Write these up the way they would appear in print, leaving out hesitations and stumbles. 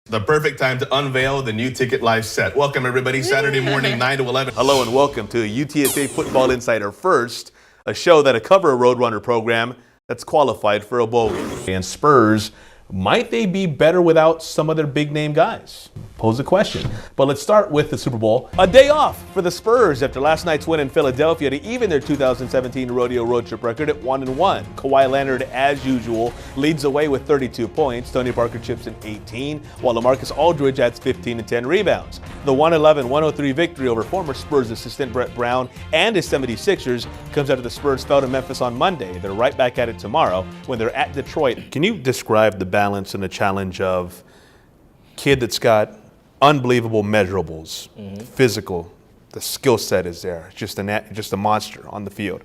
The perfect time to unveil the new Ticket Live set. Welcome, everybody. Saturday morning, 9 to 11. Hello and welcome to UTSA Football Insider First, a show that'll cover a Roadrunner program that's qualified for a bowl game. And Spurs, might they be better without some of their big-name guys? Pose a question. But let's start with the Super Bowl. A day off for the Spurs after last night's win in Philadelphia to even their 2017 rodeo road trip record at 1-1. Kawhi Leonard, as usual, leads away with 32 points. Tony Parker chips in 18, while LaMarcus Aldridge adds 15 and 10 rebounds. The 111-103 victory over former Spurs assistant Brett Brown and his 76ers comes after the Spurs fell to Memphis on Monday. They're right back at it tomorrow when they're at Detroit. Can you describe the balance and the challenge of kid that's got unbelievable measurables, physical, the skill set is there, just a monster on the field.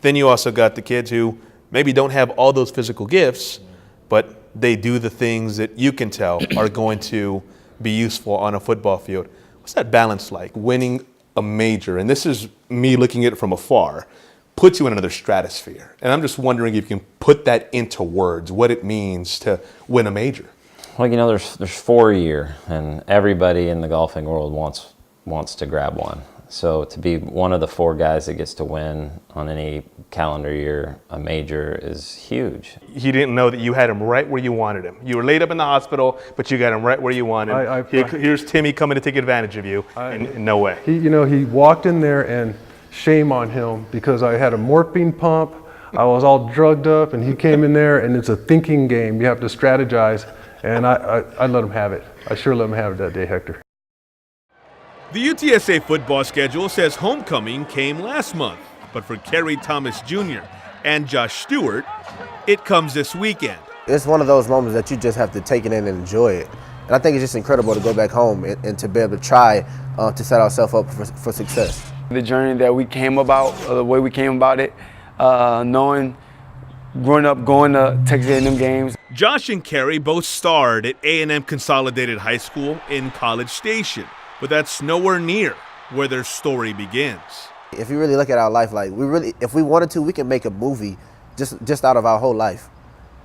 Then you also got the kids who maybe don't have all those physical gifts, but they do the things that you can tell are going to be useful on a football field. What's that balance like? Winning a major, and this is me looking at it from afar, puts you in another stratosphere. And I'm just wondering if you can put that into words, what it means to win a major. Well, you know, there's 4 a year, and everybody in the golfing world wants to grab one. So to be one of the 4 guys that gets to win on any calendar year a major is huge. He didn't know that you had him right where you wanted him. You were laid up in the hospital, but you got him right where you wanted him. Here's Timmy coming to take advantage of you. No way. He walked in there, and shame on him because I had a morphine pump. I was all drugged up, and he came in there, and it's a thinking game. You have to strategize. And I let him have it. I sure let him have it that day, Hector. The UTSA football schedule says homecoming came last month, but for Kerry Thomas Jr. and Josh Stewart, it comes this weekend. It's one of those moments that you just have to take it in and enjoy it. And I think it's just incredible to go back home and to be able to try to set ourselves up for success. The journey that we came about, the way we came about it, knowing, growing up, going to Texas A&M games. Josh and Kerry both starred at A&M Consolidated High School in College Station, but that's nowhere near where their story begins. If you really look at our life, like if we wanted to, we can make a movie just out of our whole life.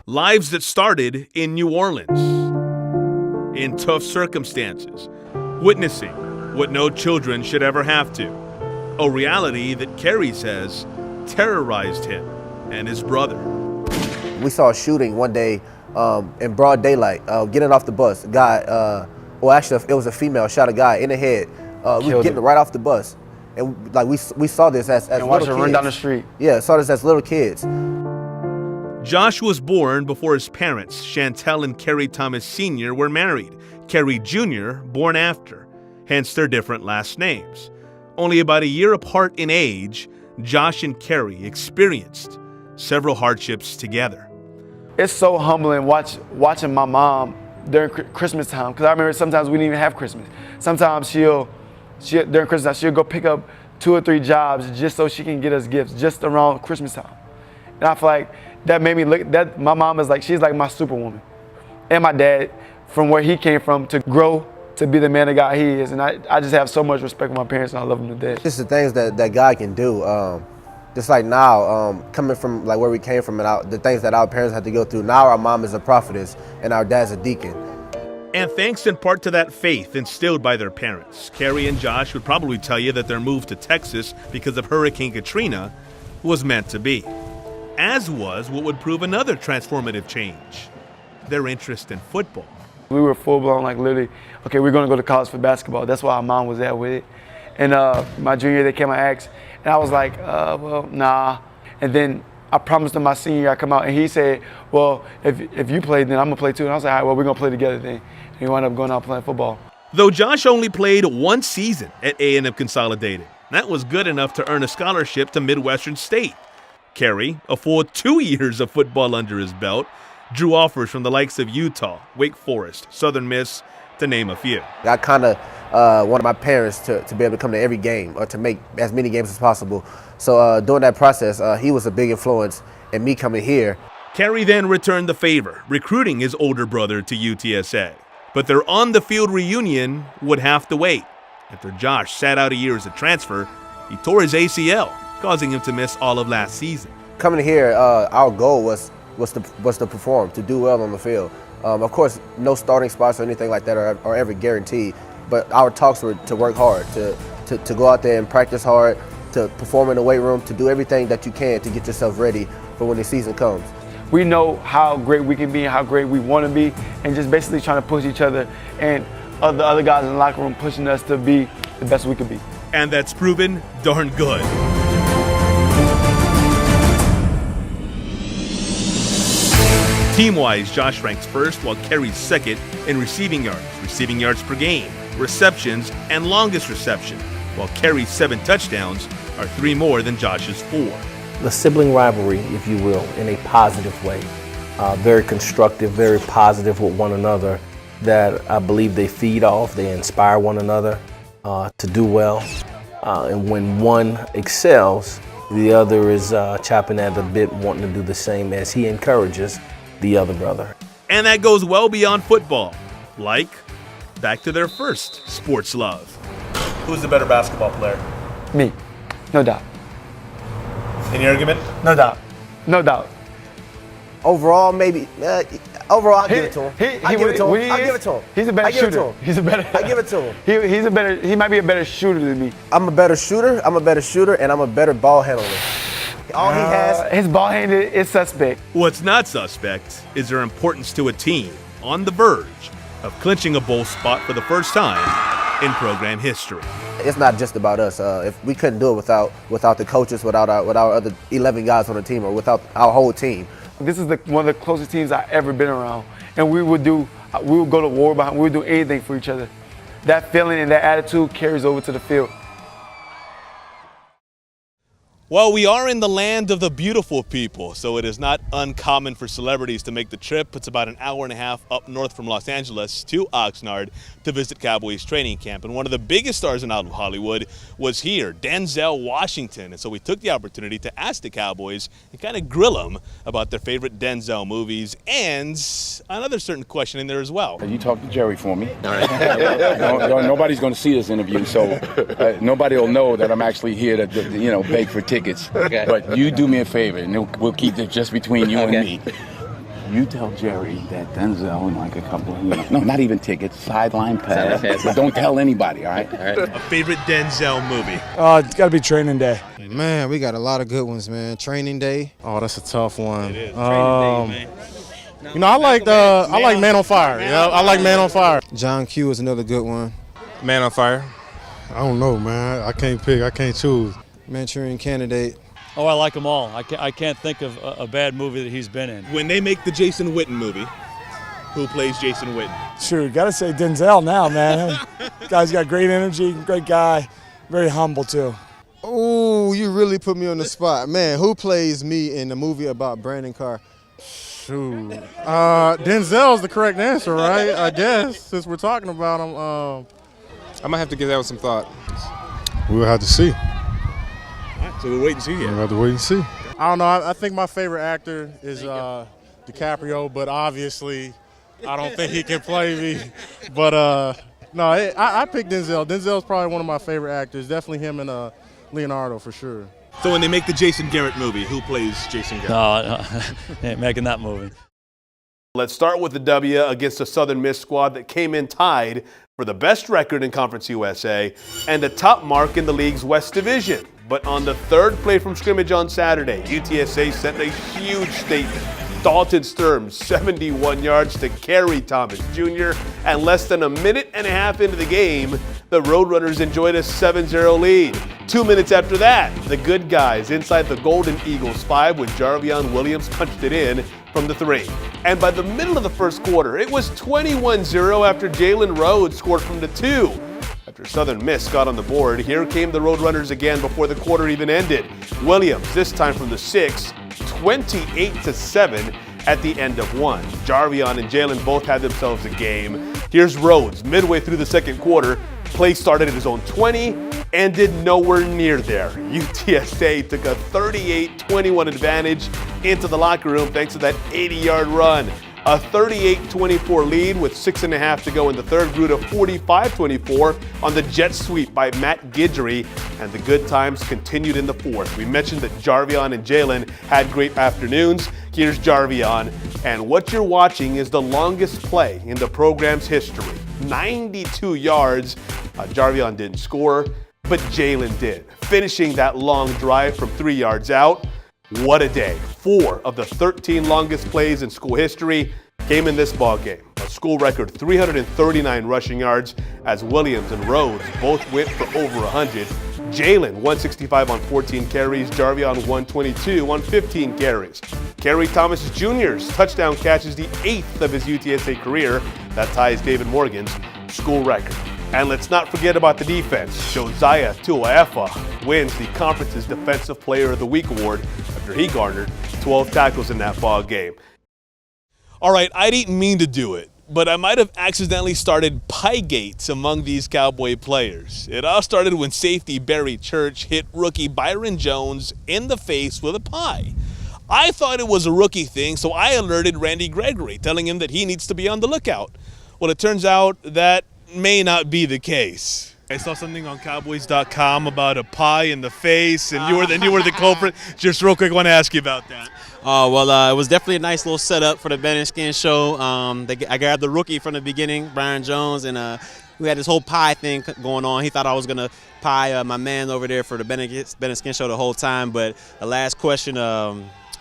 Lives that started in New Orleans, in tough circumstances, witnessing what no children should ever have to. A reality that Kerry says terrorized him and his brother. We saw a shooting one day in broad daylight, getting off the bus. A guy, actually it was a female, shot a guy in the head. We were getting right off the bus. And like we saw this as little kids. And watched her run down the street. Yeah, saw this as little kids. Josh was born before his parents, Chantel and Kerry Thomas Sr., were married. Kerry Jr. born after, hence their different last names. Only about a year apart in age, Josh and Kerry experienced several hardships together. It's so humbling watching my mom during Christmas time, because I remember sometimes we didn't even have Christmas. Sometimes she'll during Christmas time, she'll go pick up 2 or 3 jobs just so she can get us gifts just around Christmas time. And I feel like that made me look, that my mom is like, she's like my superwoman. And my dad, from where he came from to grow to be the man of God he is. And I just have so much respect for my parents, and I love them to death. Just the things that God can do. Just like now, coming from like where we came from and the things that our parents had to go through, now our mom is a prophetess and our dad's a deacon. And thanks in part to that faith instilled by their parents, Kerry and Josh would probably tell you that their move to Texas because of Hurricane Katrina was meant to be. As was what would prove another transformative change, their interest in football. We were full-blown, like literally, okay, we're gonna go to college for basketball. That's why our mom was there with it. And my junior year, they came and asked, and I was like, well, nah. And then I promised him my senior year I come out, and he said, well, if you play, then I'm gonna play too. And I was like, all right, well, we're gonna play together then. And we wound up going out playing football. Though Josh only played 1 season at A&M Consolidated, that was good enough to earn a scholarship to Midwestern State. Kerry, a full 2 years of football under his belt, drew offers from the likes of Utah, Wake Forest, Southern Miss, to name a few. I kind of wanted my parents to be able to come to every game or to make as many games as possible. So during that process, he was a big influence in me coming here. Kerry then returned the favor, recruiting his older brother to UTSA. But their on-the-field reunion would have to wait. After Josh sat out a year as a transfer, he tore his ACL, causing him to miss all of last season. Coming here, our goal was to perform, to do well on the field. Of course, no starting spots or anything like that are ever guaranteed, but our talks were to work hard, to go out there and practice hard, to perform in the weight room, to do everything that you can to get yourself ready for when the season comes. We know how great we can be and how great we want to be, and just basically trying to push each other and the other guys in the locker room pushing us to be the best we could be. And that's proven darn good. Team-wise, Josh ranks first while Kerry's second in receiving yards per game, receptions, and longest reception, while Kerry's 7 touchdowns are 3 more than Josh's 4. The sibling rivalry, if you will, in a positive way. Very constructive, very positive with one another, that I believe they feed off, they inspire one another to do well. And when one excels, the other is chopping at the bit, wanting to do the same as he encourages the other brother. And that goes well beyond football. Like, back to their first sports love. Who's the better basketball player? Me, no doubt. Any argument? No doubt. No doubt. Overall, maybe. Overall, I'll give it to him. I give it to him. I give it to him. He's a better shooter. He's a better. I give it to him. He might be a better shooter than me. I'm a better shooter, and I'm a better ball handler. All he has. His ball handling is suspect. What's not suspect is their importance to a team on the verge of clinching a bowl spot for the first time in program history. It's not just about us. If we couldn't do it without the coaches, without our other 11 guys on the team, or without our whole team. This is one of the closest teams I've ever been around, and we would go to war behind. We would do anything for each other. That feeling and that attitude carries over to the field. Well, we are in the land of the beautiful people, so it is not uncommon for celebrities to make the trip. It's about an hour and a half up north from Los Angeles to Oxnard to visit Cowboys training camp. And one of the biggest stars in out of Hollywood was here, Denzel Washington. And so we took the opportunity to ask the Cowboys and kind of grill them about their favorite Denzel movies and another certain question in there as well. You talk to Jerry for me. All right. Nobody's going to see this interview, so nobody will know that I'm actually here to beg for tickets. Okay. But you do me a favor, and we'll keep it just between you and me. You tell Jerry that Denzel and like a couple of, no, not even tickets, sideline pass. But don't tell anybody, all right? A favorite Denzel movie? It's got to be Training Day. Man, we got a lot of good ones, man. Training Day. Oh, that's a tough one. It is. Training Day, man. I like Man on Fire. I like Man on Fire. John Q is another good one. Man on Fire. I don't know, man. I can't pick. I can't choose. Manchurian Candidate. Oh, I like them all. I can't think of a bad movie that he's been in. When they make the Jason Witten movie, who plays Jason Witten? Sure, got to say Denzel now, man. Guy's got great energy, great guy, very humble too. Oh, you really put me on the spot. Man, who plays me in the movie about Brandon Carr? Shoot. Denzel's the correct answer, right? I guess, since we're talking about him. I might have to give that some thought. We'll have to see. So we'll wait and see We'll have to wait and see. I don't know. I think my favorite actor is DiCaprio, but obviously I don't think he can play me. But no, I picked Denzel. Denzel's probably one of my favorite actors. Definitely him and Leonardo for sure. So when they make the Jason Garrett movie, who plays Jason Garrett? No, ain't making that movie. Let's start with the W against the Southern Miss squad that came in tied for the best record in Conference USA and the top mark in the league's West Division. But on the third play from scrimmage on Saturday, UTSA sent a huge statement. Dalton Sturm, 71 yards to Kerry Thomas Jr. And less than a minute and a half into the game, the Roadrunners enjoyed a 7-0 lead. 2 minutes after that, the good guys inside the Golden Eagles 5 when Jarvion Williams punched it in from the 3. And by the middle of the first quarter, it was 21-0 after Jalen Rhodes scored from the 2. After Southern Miss got on the board, here came the Roadrunners again before the quarter even ended. Williams, this time from the 6, 28-7 at the end of 1. Jarvion and Jalen both had themselves a game. Here's Rhodes, midway through the second quarter. Play started at his own 20, ended nowhere near there. UTSA took a 38-21 advantage into the locker room thanks to that 80-yard run. A 38-24 lead with 6.5 to go in the third grew to 45-24 on the jet sweep by Matt Guidry, and the good times continued in the fourth. We mentioned that Jarvion and Jalen had great afternoons. Here's Jarvion, and what you're watching is the longest play in the program's history. 92 yards. Jarvion didn't score, but Jalen did, finishing that long drive from 3 yards out. What a day. 4 of the 13 longest plays in school history came in this ball game. A school record 339 rushing yards as Williams and Rhodes both went for over 100. Jalen 165 on 14 carries, Jarvion 122 on 15 carries. Kerry Thomas Jr.'s touchdown catch is the 8th of his UTSA career. That ties David Morgan's school record. And let's not forget about the defense. Josiah Tuaefa wins the conference's Defensive Player of the Week award after he garnered 12 tackles in that ball game. All right, I didn't mean to do it, but I might have accidentally started pie-gates among these Cowboy players. It all started when safety Barry Church hit rookie Byron Jones in the face with a pie. I thought it was a rookie thing, so I alerted Randy Gregory, telling him that he needs to be on the lookout. Well, it turns out that may not be the case. I saw something on Cowboys.com about a pie in the face, and you were the culprit. Just real quick, I want to ask you about that. Well, it was definitely a nice little setup for the Ben and Skin show. I grabbed the rookie from the beginning, Brian Jones, and we had this whole pie thing going on. He thought I was going to pie my man over there for the Ben and Skin show the whole time, but the last question,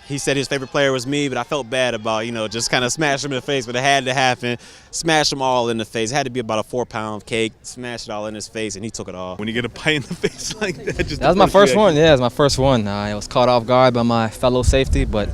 he said his favorite player was me, but I felt bad about, just kind of smash him in the face, but it had to happen. Smash him all in the face. It had to be about a 4-pound cake. Smash it all in his face, and he took it all. When you get a pie in the face like that, that was my first one. Yeah, it was my first one. I was caught off guard by my fellow safety, but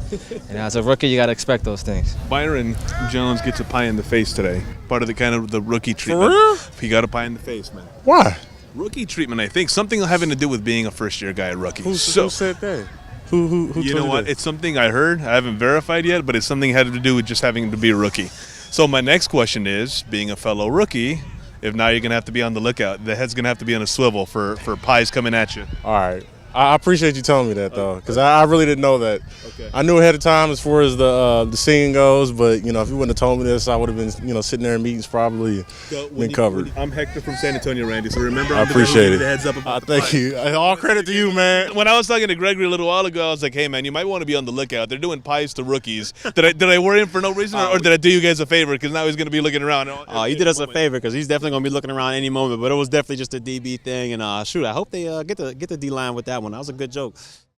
as a rookie, you got to expect those things. Byron Jones gets a pie in the face today. Part of the rookie treatment. For real? He got a pie in the face, man. Why? Rookie treatment, I think. Something having to do with being a first-year guy, rookie. Who said that? Who you know what? It's something I heard. I haven't verified yet, but it's something that had to do with just having to be a rookie. So my next question is, being a fellow rookie, if now you're going to have to be on the lookout, the head's going to have to be on a swivel for pies coming at you. All right. I appreciate you telling me that, though, because I really didn't know that. Okay. I knew ahead of time as far as the singing goes, but, if you wouldn't have told me this, I would have been, sitting there in meetings probably been covered. I'm Hector from San Antonio, Randy, so remember I appreciate it. The heads up about Thank you. All credit to you, man. When I was talking to Gregory a little while ago, I was like, hey, man, you might want to be on the lookout. They're doing pies to rookies. Did I worry him for no reason, or did I do you guys a favor? Because now he's going to be looking around. You did us a favor, because he's definitely going to be looking around any moment, but it was definitely just a DB thing, and I hope they get the D-line with that one. That was a good joke.